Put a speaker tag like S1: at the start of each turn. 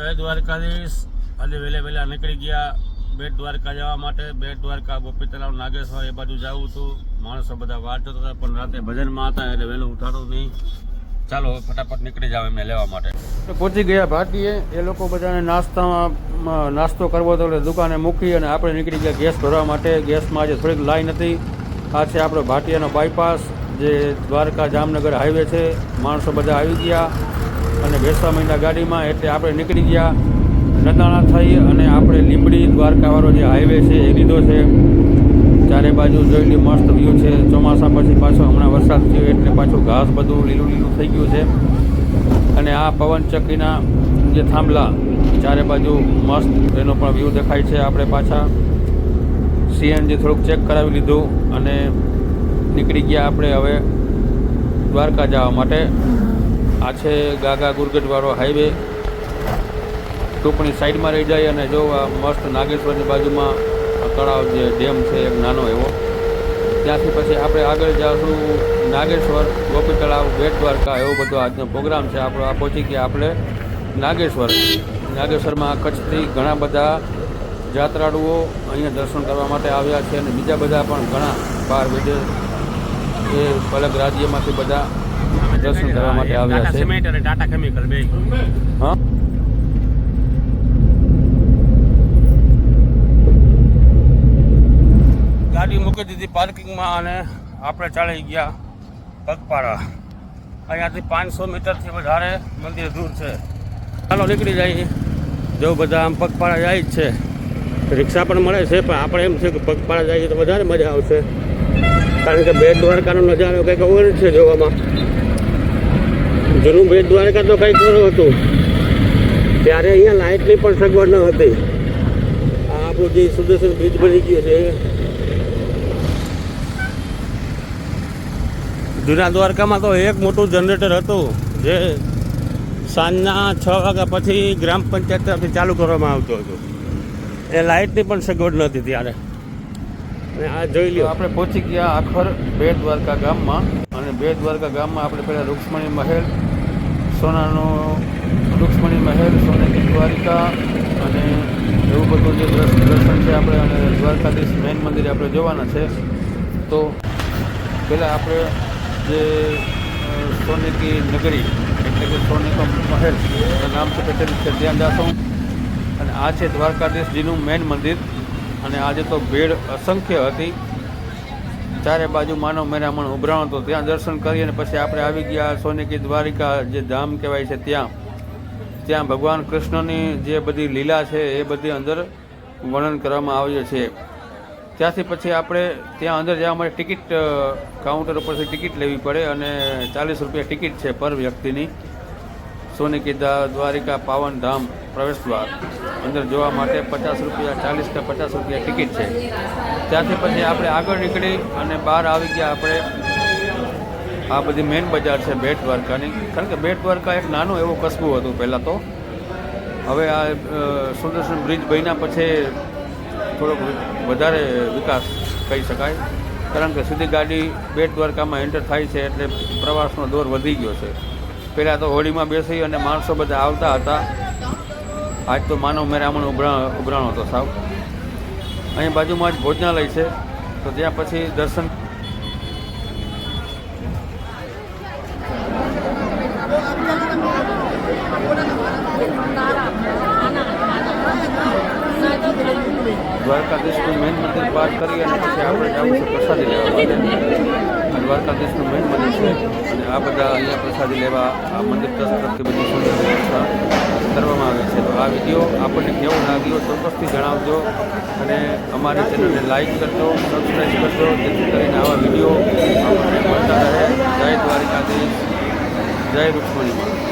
S1: જય દ્વારકાધીશ। આજે વહેલા નીકળી ગયા બેટ દ્વારકા જવા માટે। બેટ દ્વારકા ગોપી તળાવ નાગેશ્વર એ બાજુ જવું હતું। માણસો બધા વાટ જોતા હતા પણ રાતે ભજનમાં હતા એટલે વહેલું ઉઠાડું નહીં। ચાલો ફટાફટ નીકળી જાવ એમને લેવા માટે। પહોંચી ગયા ભાટીએ। એ લોકો બધાને નાસ્તો કરવો હતો એટલે દુકાને મૂકી અને આપણે નીકળી ગયા ગેસ ભરવા માટે। ગેસમાં આજે થોડીક લાઈન હતી। આ છે આપણો ભાટિયાનો બાયપાસ જે દ્વારકા જામનગર હાઈવે છે। માણસો બધા આવી ગયા અને બેસવા માંડ્યા ગાડીમાં એટલે આપણે નીકળી ગયા નદાણા થઈ અને આપણે લીંબડી દ્વારકાવાળો જે હાઈવે છે એ લીધો છે। ચારે બાજુ જોઈ લી મસ્ત વ્યૂ છે। ચોમાસા પછી પાછો હમણાં વરસાદ થયો એટલે પાછું ઘાસ બધું લીલું લીલું થઈ ગયું છે। અને આ પવનચક્કીના જે થાંભલા ચારે બાજુ મસ્ત એનો પણ વ્યૂ દેખાય છે। આપણે પાછા સીએનજી થોડુંક ચેક કરાવી લીધું અને નીકળી ગયા આપણે હવે દ્વારકા જવા માટે। આ છે ગાગા ગુરગઢવાળો હાઈવે। ટૂંકણી સાઈડમાં રહી જાય અને જો આ મસ્ત નાગેશ્વરની બાજુમાં તળાવ જે ડેમ છે એક નાનો એવો, ત્યાંથી પછી આપણે આગળ જઈશું નાગેશ્વર, ગોપી તળાવ, બેટ દ્વારકા એવો બધો આજનો પ્રોગ્રામ છે આપણો। આ પહોંચી ગયા આપણે નાગેશ્વર। નાગેશ્વરમાં કચ્છથી ઘણા બધા જાત્રાળુઓ અહીંયા દર્શન કરવા માટે આવ્યા છે અને બીજા બધા પણ ઘણા બહાર વિદેશ એ અલગ રાજ્યમાંથી બધા દર્શન કરવા માટે આવ્યા છે। ટાટા કેમિકલ બે હા ગાડી મૂકી દીધી પાર્કિંગમાં અને આપણે ચાલી ગયા પગપાળા। અહીંયાથી 500 મીટરથી વધારે મંદિર દૂર છે। ચાલો નીકળી જઈએ। જો બધા આમ પગપાળા જાય જ છે, રિક્ષા પણ મળે છે પણ આપણે એમ છે કે પગપાળા જઈએ તો વધારે મજા આવશે કારણ કે બેટ દ્વારકાનો નજારો કંઈક ઓર છે જોવામાં। જૂનું બેટ દ્વારકા તો કંઈક ઓર હતું, ત્યારે અહીંયા લાઇટની પણ સગવડ ન હતી। આ આપણું જે સુદર્શન બ્રિજ બની ગયો છે। જૂના દ્વારકામાં તો એક મોટું જનરેટર હતું જે સાંજના 6 વાગ્યા પછી ગ્રામ પંચાયત તરફથી ચાલુ કરવામાં આવતું હતું। એ લાઇટની પણ સગવડ નહોતી ત્યારે। અને આ જોઈ લ્યો આપણે પહોંચી ગયા આખર બેટ દ્વારકા ગામમાં। અને બેટ દ્વારકા ગામમાં આપણે પહેલાં રૂક્ષ્મણી મહેલ, સોનાનો રૂક્ષ્મણી મહેલ, સોનેની દ્વારિકા અને એવું બધું જે દર્શન છે આપણે અને દ્વારકાધીશ મેઇન મંદિરે આપણે જોવાના છે। તો પહેલાં આપણે જે સોનેકી નગરી એટલે કે સોનેકો મહેલ નામ છે ત્યાં જશું। અને આ છે દ્વારકાધીશજીનું મેઇન મંદિર। અને આજે તો ભીડ અસંખ્ય હતી, ચારે બાજુ માનવ મેરામણ ઉભરાણો હતો। ત્યાં દર્શન કરી અને પછી આપણે આવી ગયા સોનેકી દ્વારિકા જે ધામ કહેવાય છે ત્યાં ભગવાન કૃષ્ણની જે બધી લીલા છે એ બધી અંદર વર્ણન કરવામાં આવ્યું છે। ત્યાંથી પછી આપણે ત્યાં અંદર જવા માટે ટિકિટ કાઉન્ટર ઉપરથી ટિકિટ લેવી પડે અને 40 રૂપિયા ટિકિટ છે પર વ્યક્તિની। સોનેકી દ્વારિકા પાવન ધામ પ્રવેશ દ્વાર અંદર જોવા માટે 50 રૂપિયા, 40 કે 50 રૂપિયા ટિકિટ છે। ત્યાંથી પછી આપણે આગળ નીકળી અને બહાર આવી ગયા આપણે આ બધી મેઇન બજાર છે બેટ દ્વારકાની। કારણ કે બેટ દ્વારકા એક નાનું એવું કસ્બું હતું પહેલાં તો, હવે આ સુદર્શન બ્રિજ બન્યા પછી થોડોક વધારે વિકાસ કહી શકાય કારણ કે સીધી ગાડી બેટ દ્વારકામાં એન્ટર થાય છે એટલે પ્રવાસનો દોર વધી ગયો છે। પહેલાં તો હોડીમાં બેસી અને માણસો બધા આવતા હતા, આજ તો માનવ મેરામણ ઉભરાણો હતો સાવ। અહીં બાજુમાં જ ભોજનાલય છે તો ત્યાં પછી દર્શન દ્વારકાધીશનું મેઇન મંદિર પાર કરી અને પછી આપણે જવું છે પ્રસાદી લેવા માટે। દ્વારકાધીશનું મેઇન મંદિર છે અને આ બધા અહીંયા પ્રસાદી લેવા આ મંદિર તરફથી બધી સુંદર વ્યવસ્થા કરવામાં આવે છે। તો આ વિડીયો આપણને કેવો લાગ્યો ચોક્કસથી જણાવજો અને અમારી ચેનલને લાઈક કરજો, સબસ્ક્રાઈબ કરજો જેથી કરીને આવા વિડીયો આપણને મળતા રહે। જય દ્વારકાધીશ, જય રૂક્ષ્મણી।